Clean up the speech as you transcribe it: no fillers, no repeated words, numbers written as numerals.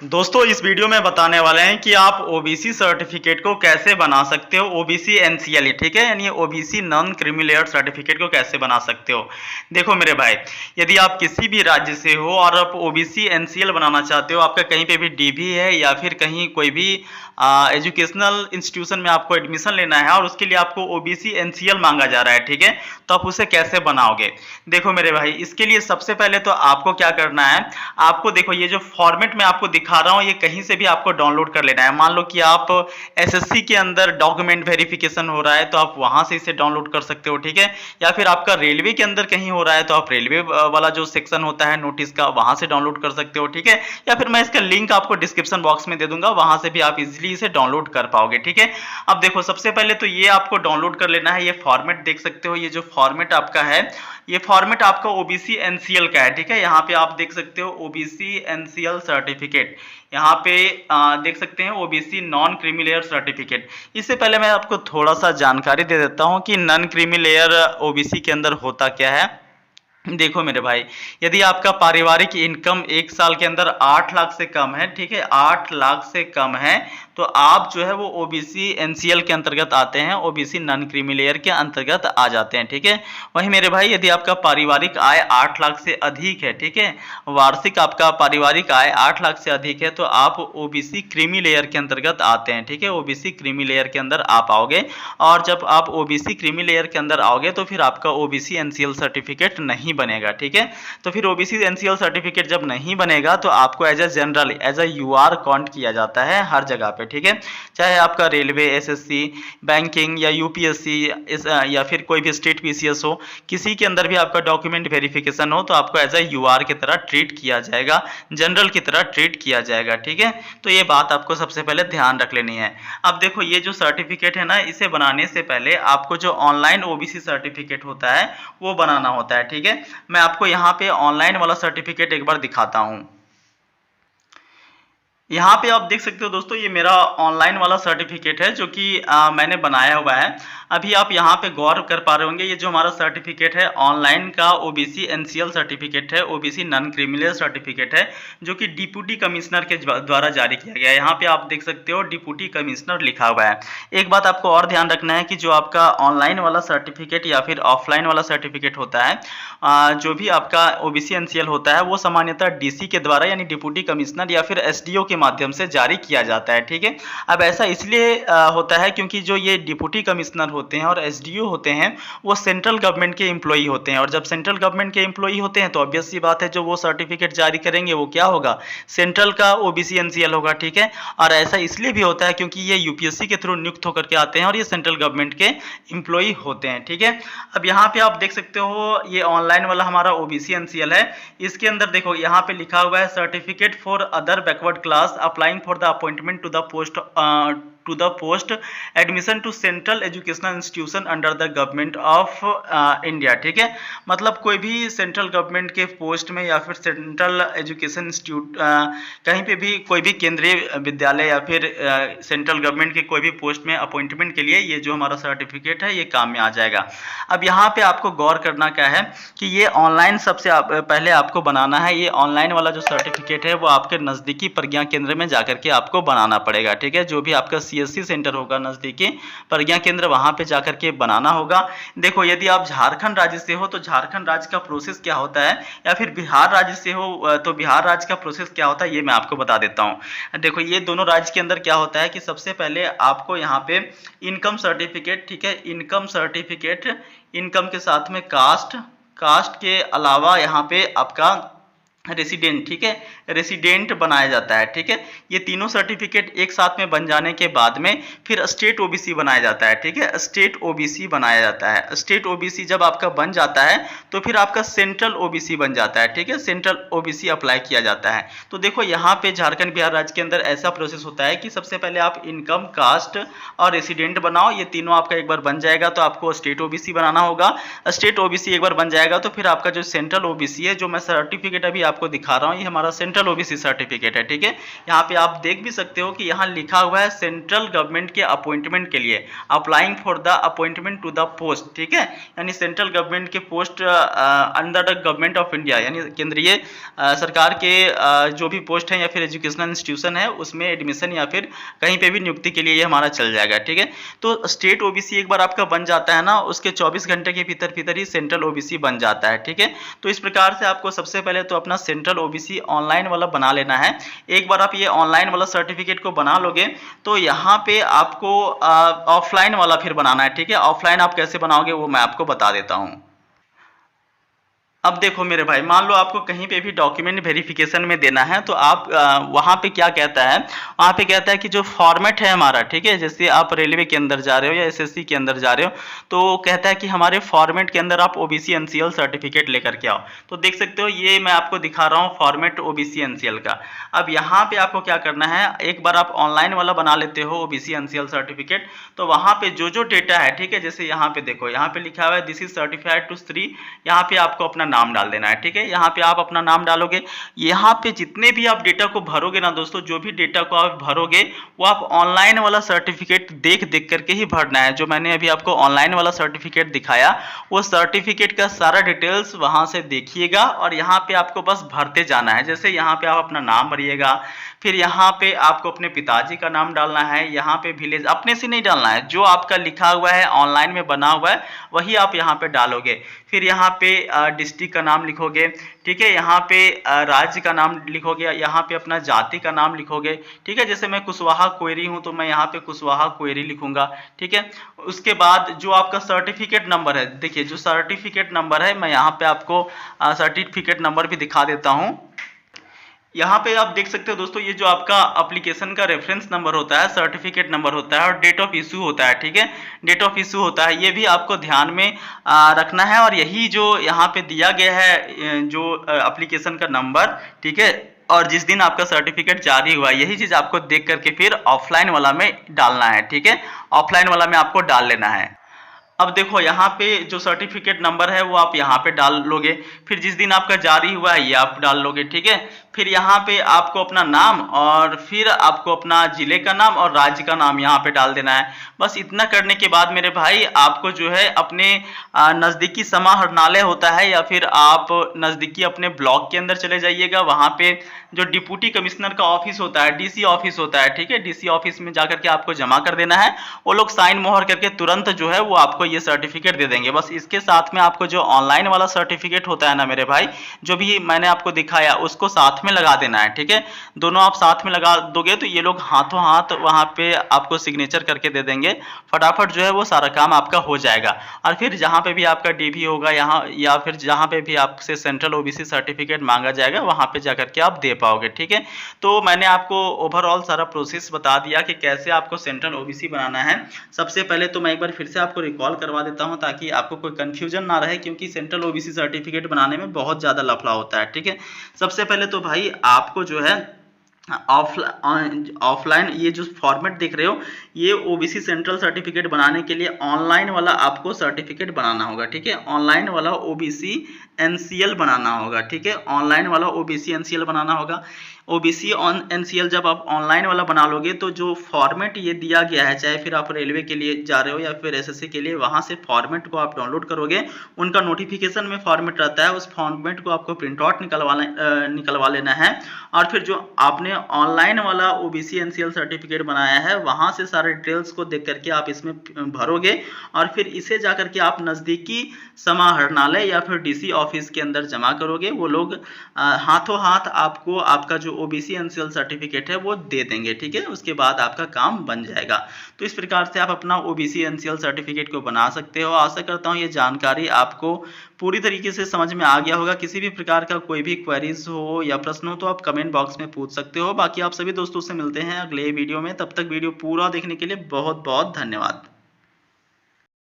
दोस्तों इस वीडियो में बताने वाले हैं कि आप ओबीसी सर्टिफिकेट को कैसे बना सकते हो। ओबीसी एनसीएल, ठीक है, यानी OBC non creamy layer certificate को कैसे बना सकते हो। देखो मेरे भाई, यदि आप किसी भी राज्य से हो और आप ओबीसी एनसीएल बनाना चाहते हो, आपका कहीं पे भी डीबी है या फिर कहीं कोई भी एजुकेशनल इंस्टीट्यूशन में आपको एडमिशन लेना है और उसके लिए आपको ओबीसी एनसीएल मांगा जा रहा है, ठीक है, तो आप उसे कैसे बनाओगे। देखो मेरे भाई, इसके लिए सबसे पहले तो आपको क्या करना है, आपको देखो ये जो फॉर्मेट में आपको दिखा रहा हूं, ये कहीं से भी आपको डाउनलोड कर लेना है। मान लो कि आप एसएससी के अंदर डॉक्यूमेंट वेरिफिकेशन हो रहा है तो आप वहां से इसे डाउनलोड कर सकते हो, ठीक है, या फिर आपका रेलवे के अंदर कहीं हो रहा है तो आप रेलवे वाला जो सेक्शन होता है नोटिस का, वहां से डाउनलोड कर सकते हो, ठीक है, या फिर मैं इसका लिंक आपको डिस्क्रिप्शन बॉक्स में दे दूंगा, वहां से भी आप इजीली इसे डाउनलोड कर पाओगे, ठीक है। अब देखो सबसे पहले तो ये आपको डाउनलोड कर लेना है। ये फॉर्मेट देख सकते हो, ये जो फॉर्मेट आपका है, ये फॉर्मेट आपका ओबीसी एनसीएल का है, ठीक है। यहाँ पे आप देख सकते हो ओबीसी एनसीएल सर्टिफिकेट, यहाँ पे देख सकते हैं OBC non creamy layer certificate. इससे पहले मैं आपको थोड़ा सा जानकारी दे देता हूँ कि नॉन क्रीमी लेयर ओबीसी के अंदर होता क्या है। देखो मेरे भाई, यदि आपका पारिवारिक इनकम एक साल के अंदर 8 लाख से कम है, ठीक है, 8 लाख से कम है, तो आप जो है वो ओबीसी एनसीएल के अंतर्गत आते हैं, ओबीसी नॉन क्रीमी लेयर के अंतर्गत आ जाते हैं, ठीक है। वहीं मेरे भाई, यदि आपका पारिवारिक आय 8 लाख से अधिक है, ठीक है, वार्षिक आपका पारिवारिक आय 8 लाख से अधिक है, तो आप ओबीसी क्रीमी लेयर के अंतर्गत आते हैं, ठीक है, ओबीसी क्रीमी लेयर के अंदर आप आओगे। और जब आप ओबीसी क्रीमी लेयर के अंदर आओगे तो फिर आपका ओबीसी एनसीएल सर्टिफिकेट नहीं बनेगा, ठीक है। तो फिर ओबीसी एनसीएल सर्टिफिकेट जब नहीं बनेगा तो आपको as a general, as a UR count किया जाता है हर जगह पे, ठीक है, चाहे आपका रेलवे, एसएससी, बैंकिंग या यूपीएससी या फिर कोई भी स्टेट पीसीएस हो, किसी के अंदर भी आपका डॉक्यूमेंट वेरिफिकेशन हो तो आपको एज ए यूआर की तरह ट्रीट किया जाएगा, जनरल की तरह ट्रीट किया जाएगा, ठीक है। तो ये बात आपको सबसे पहले ध्यान रख लेनी है। अब देखो ये जो सर्टिफिकेट है ना, इसे बनाने से पहले आपको जो ऑनलाइन ओबीसी सर्टिफिकेट होता है वो बनाना होता है, ठीक है। मैं आपको यहाँ पे ऑनलाइन वाला सर्टिफिकेट एक बार दिखाता हूँ। यहाँ पे आप देख सकते हो दोस्तों, ये मेरा ऑनलाइन वाला सर्टिफिकेट है जो कि मैंने बनाया हुआ है। अभी आप यहाँ पे गौर कर पा रहे होंगे, ये जो हमारा सर्टिफिकेट है ऑनलाइन का ओबीसी एनसीएल सर्टिफिकेट है, ओबीसी नॉन क्रिमिनल सर्टिफिकेट है, जो कि डिप्टी कमिश्नर के द्वारा जारी किया गया है। यहाँ पे आप देख सकते हो डिप्टी कमिश्नर लिखा हुआ है। एक बात आपको और ध्यान रखना है कि जो आपका ऑनलाइन वाला सर्टिफिकेट या फिर ऑफलाइन वाला सर्टिफिकेट होता है, जो भी आपका ओबीसी एनसीएल होता है, वो सामान्यतः डीसी के द्वारा यानी डिप्टी कमिश्नर या फिर एसडीओ के माध्यम से जारी किया जाता है, ठीक है। अब ऐसा इसलिए होता है क्योंकि जो ये डिप्टी कमिश्नर होते हैं और एसडीओ होते हैं, वो सेंट्रल गवर्नमेंट के एम्प्लॉई होते हैं, और जब सेंट्रल गवर्नमेंट के एम्प्लॉई होते हैं तो ऑब्वियस सी बात है जो वो सर्टिफिकेट जारी करेंगे वो क्या होगा, सेंट्रल का ओबीसी एनसीएल होगा, ठीक है। और ऐसा इसलिए भी होता है क्योंकि ये यूपीएससी के थ्रू नियुक्त होकर के आते हैं और ये सेंट्रल गवर्नमेंट के एम्प्लॉई होते हैं, ठीक है। अब यहाँ पे आप देख सकते हो ये ऑनलाइन वाला हमारा ओबीसी एनसीएल है। इसके अंदर देखो यहाँ पे लिखा हुआ है certificate for other backward class applying for the appointment to the post admission to central educational institution under the government of India, ठीक है। मतलब कोई भी सेंट्रल गवर्नमेंट के पोस्ट में या फिर सेंट्रल एजुकेशन इंस्टीट्यूट, कहीं पे भी कोई भी केंद्रीय विद्यालय या फिर सेंट्रल गवर्नमेंट के कोई भी पोस्ट में अपॉइंटमेंट के लिए ये जो हमारा सर्टिफिकेट है ये काम में आ जाएगा। अब यहाँ पे आपको गौर करना क्या है कि ये ऑनलाइन सबसे पहले आपको बनाना है। ये ऑनलाइन वाला जो सर्टिफिकेट है वो आपके नज़दीकी प्रज्ञा केंद्र में जाकर के आपको बनाना पड़ेगा, ठीक है। जो भी आपका सीएससी सेंटर होगा नज़दीकी प्रज्ञा केंद्र, वहाँ पे जाकर के बनाना होगा। देखो यदि आप झारखंड राज्य से हो तो झारखंड राज्य का प्रोसेस क्या होता है, या फिर बिहार राज्य से हो तो बिहार राज्य का प्रोसेस क्या होता है, ये मैं आपको बता देता हूँ। देखो ये दोनों राज्य के अंदर क्या होता है कि सबसे पहले आपको यहाँ पे इनकम सर्टिफिकेट, ठीक है, इनकम सर्टिफिकेट, इनकम के साथ में कास्ट के अलावा यहाँ पे आपका रेसिडेंट, ठीक है, रेसिडेंट बनाया जाता है, ठीक है। ये तीनों सर्टिफिकेट एक साथ में बन जाने के बाद में फिर स्टेट ओबीसी बनाया जाता है, ठीक है, स्टेट ओबीसी बनाया जाता है। स्टेट ओबीसी जब आपका बन जाता है तो फिर आपका सेंट्रल ओबीसी बन जाता है, ठीक है, सेंट्रल ओबीसी अप्लाई किया जाता है। तो देखो यहाँ पे झारखंड बिहार राज्य के अंदर ऐसा प्रोसेस होता है कि सबसे पहले आप इनकम, कास्ट और रेसिडेंट बनाओ, ये तीनों आपका एक बार बन जाएगा तो आपको स्टेट ओबीसी बनाना होगा। स्टेट ओबीसी एक बार बन जाएगा तो फिर आपका जो सेंट्रल ओबीसी है, जो मैं सर्टिफिकेट अभी आपको दिखा रहा हूँ, ये हमारा सेंट्रल ओबीसी सर्टिफिकेट है। ठीक है, यहाँ पे आप देख भी सकते हो कि यहाँ लिखा हुआ है सेंट्रल गवर्नमेंट के अपॉइंटमेंट के लिए applying for the appointment to the post. ठीक है, यानी सेंट्रल गवर्नमेंट के post under the government of India, यानी केंद्रीय सरकार के जो भी पोस्ट है या फिर एजुकेशनल इंस्टीट्यूशन है उसमें एडमिशन या फिर कहीं पे भी नियुक्ति के लिए ये हमारा चल जाएगा। ठीक है, तो स्टेट ओबीसी एक बार आपका बन जाता है ना, उसके 24 घंटे के भीतर ही सेंट्रल ओबीसी बन जाता है। ठीक है, तो इस प्रकार से आपको सबसे पहले तो अपना सेंट्रल ओबीसी ऑनलाइन वाला बना लेना है। एक बार आप ये ऑनलाइन वाला सर्टिफिकेट को बना लोगे तो यहाँ पे आपको ऑफलाइन वाला फिर बनाना है। ठीक है, ऑफलाइन आप कैसे बनाओगे वो मैं आपको बता देता हूँ। अब देखो मेरे भाई, मान लो आपको कहीं पे भी डॉक्यूमेंट वेरिफिकेशन में देना है तो आप वहाँ पे क्या कहता है, वहाँ पे कहता है कि जो फॉर्मेट है हमारा, ठीक है, जैसे आप रेलवे के अंदर जा रहे हो या एसएससी के अंदर जा रहे हो तो कहता है कि हमारे फॉर्मेट के अंदर आप ओबीसी एनसीएल सर्टिफिकेट लेकर के आओ। तो देख सकते हो ये मैं आपको दिखा रहा हूँ फॉर्मेट ओबीसी एनसीएल का। अब यहाँ पे आपको क्या करना है, एक बार आप ऑनलाइन वाला बना लेते हो ओबीसी एनसीएल सर्टिफिकेट, तो वहाँ पे जो डेटा है, ठीक है, जैसे यहाँ पे देखो, यहाँ पे लिखा हुआ है this is certified to Shri, यहाँ पे आपको अपना नाम डाल देना है। ठीक है, यहाँ पे आप अपना नाम डालोगे। यहाँ पे जितने भी आप डेटा को भरोगे ना दोस्तों, जो भी डेटा को आप भरोगे वो आप ऑनलाइन वाला सर्टिफिकेट देख करके ही भरना है। जो मैंने अभी आपको ऑनलाइन वाला सर्टिफिकेट दिखाया वो सर्टिफिकेट का सारा डिटेल्स वहां से देखिएगा और यहाँ पे आपको बस भरते जाना है। जैसे यहाँ पे आप अपना नाम भरिएगा, फिर यहाँ पे आपको अपने पिताजी का नाम डालना है, यहाँ पे विलेज अपने से नहीं डालना है, जो आपका लिखा हुआ है ऑनलाइन में बना हुआ है वही आप यहाँ पे डालोगे। फिर यहाँ पे डिस्ट्रिक्ट का नाम लिखोगे, ठीक है, यहाँ पे राज्य का नाम लिखोगे, यहाँ पे अपना जाति का नाम लिखोगे। ठीक है, जैसे मैं कुशवाहा कोयरी हूँ तो मैं यहाँ पे कुशवाहा कोयरी लिखूंगा। ठीक है, उसके बाद जो आपका सर्टिफिकेट नंबर है, देखिए जो सर्टिफिकेट नंबर है मैं यहाँ पे आपको सर्टिफिकेट नंबर भी दिखा देता हूँ। यहाँ पे आप देख सकते हो दोस्तों, ये जो आपका एप्लीकेशन का रेफरेंस नंबर होता है, सर्टिफिकेट नंबर होता है और डेट ऑफ इशू होता है। ठीक है, डेट ऑफ इशू होता है, ये भी आपको ध्यान में रखना है। और यही जो यहाँ पे दिया गया है जो एप्लीकेशन का नंबर, ठीक है, और जिस दिन आपका सर्टिफिकेट जारी हुआ, यही चीज आपको देख करके फिर ऑफलाइन वाला में डालना है। ठीक है, ऑफलाइन वाला में आपको डाल लेना है। अब देखो यहाँ पे जो सर्टिफिकेट नंबर है वो आप यहाँ पे डाल लोगे, फिर जिस दिन आपका जारी हुआ है ये आप डाल लोगे। ठीक है, फिर यहाँ पे आपको अपना नाम और फिर आपको अपना जिले का नाम और राज्य का नाम यहाँ पे डाल देना है। बस इतना करने के बाद मेरे भाई आपको जो है अपने नज़दीकी समाहरणालय होता है या फिर आप नज़दीकी अपने ब्लॉक के अंदर चले जाइएगा। वहाँ पे जो डिप्टी कमिश्नर का ऑफिस होता है, डीसी ऑफिस होता है, ठीक है, डीसी ऑफिस में जाकर के आपको जमा कर देना है। वो लोग साइन मोहर करके तुरंत जो है वो आपको ये सर्टिफिकेट दे देंगे। बस इसके साथ में आपको जो ऑनलाइन वाला सर्टिफिकेट होता है ना मेरे भाई, जो भी मैंने आपको दिखाया उसको साथ में लगा देना है। ठीक है, दोनों आप साथ में लगा दोगे तो ये लोग हाथों हाथ वहां पे आपको सिग्नेचर करके दे देंगे। फटाफट जो है वो सारा काम आपका हो जाएगा। और फिर जहां पे भी आपका डीवी होगा यहाँ या फिर जहां पे भी आपसे सेंट्रल ओबीसी सर्टिफिकेट मांगा जाएगा वहां पे जाकर के आप दे पाओगे। ठीक है, तो मैंने आपको ओवरऑल सारा प्रोसेस बता दिया कि कैसे आपको सेंट्रल ओबीसी बनाना है। सबसे पहले तो मैं एक बार फिर से आपको रिकॉल करवा देता हूं ताकि आपको कोई कंफ्यूजन ना रहे, क्योंकि सेंट्रल ओबीसी सर्टिफिकेट बनाने में बहुत ज्यादा लफड़ा होता है। ठीक है, सबसे पहले तो भाई आपको जो है ऑफलाइन ये जो फॉर्मेट देख रहे हो ये ओबीसी सेंट्रल सर्टिफिकेट बनाने के लिए ऑनलाइन वाला आपको सर्टिफिकेट बनाना होगा। ठीक है, ऑनलाइन वाला ओबीसी एनसीएल बनाना होगा। ठीक है, ऑनलाइन वाला ओबीसी एनसीएल बनाना होगा। ओबीसी एनसीएल जब आप ऑनलाइन वाला बना लोगे तो जो फॉर्मेट ये दिया गया है, चाहे फिर आप रेलवे के लिए जा रहे हो या फिर एसएससी के लिए, वहां से फॉर्मेट को आप डाउनलोड करोगे। उनका नोटिफिकेशन में फॉर्मेट रहता है, उस फॉर्मेट को आपको प्रिंट आउट निकलवा लेना है। और फिर जो आपने ऑनलाइन वाला ओबीसी एनसीएल सर्टिफिकेट बनाया है वहां से सारे डिटेल्स को देख करके आप इसमें भरोगे और फिर इसे जाकर के आप नजदीकी समाहरणालय या फिर डीसी ऑफिस के अंदर जमा करोगे। वो लोग हाथों हाथ आपको आपका जो ओबीसी एनसीएल सर्टिफिकेट है वो दे देंगे। ठीक है, उसके बाद आपका काम बन जाएगा। तो इस प्रकार से आप अपना ओबीसी एनसीएल सर्टिफिकेट को बना सकते हो। आशा करता हूँ ये जानकारी आपको पूरी तरीके से समझ में आ गया होगा। किसी भी प्रकार का कोई भी क्वेरीज हो या प्रश्न हो तो आप कमेंट बॉक्स में पूछ सकते हो। बाकी आप सभी दोस्तों से मिलते हैं अगले वीडियो में, तब तक वीडियो पूरा देखने के लिए बहुत बहुत धन्यवाद।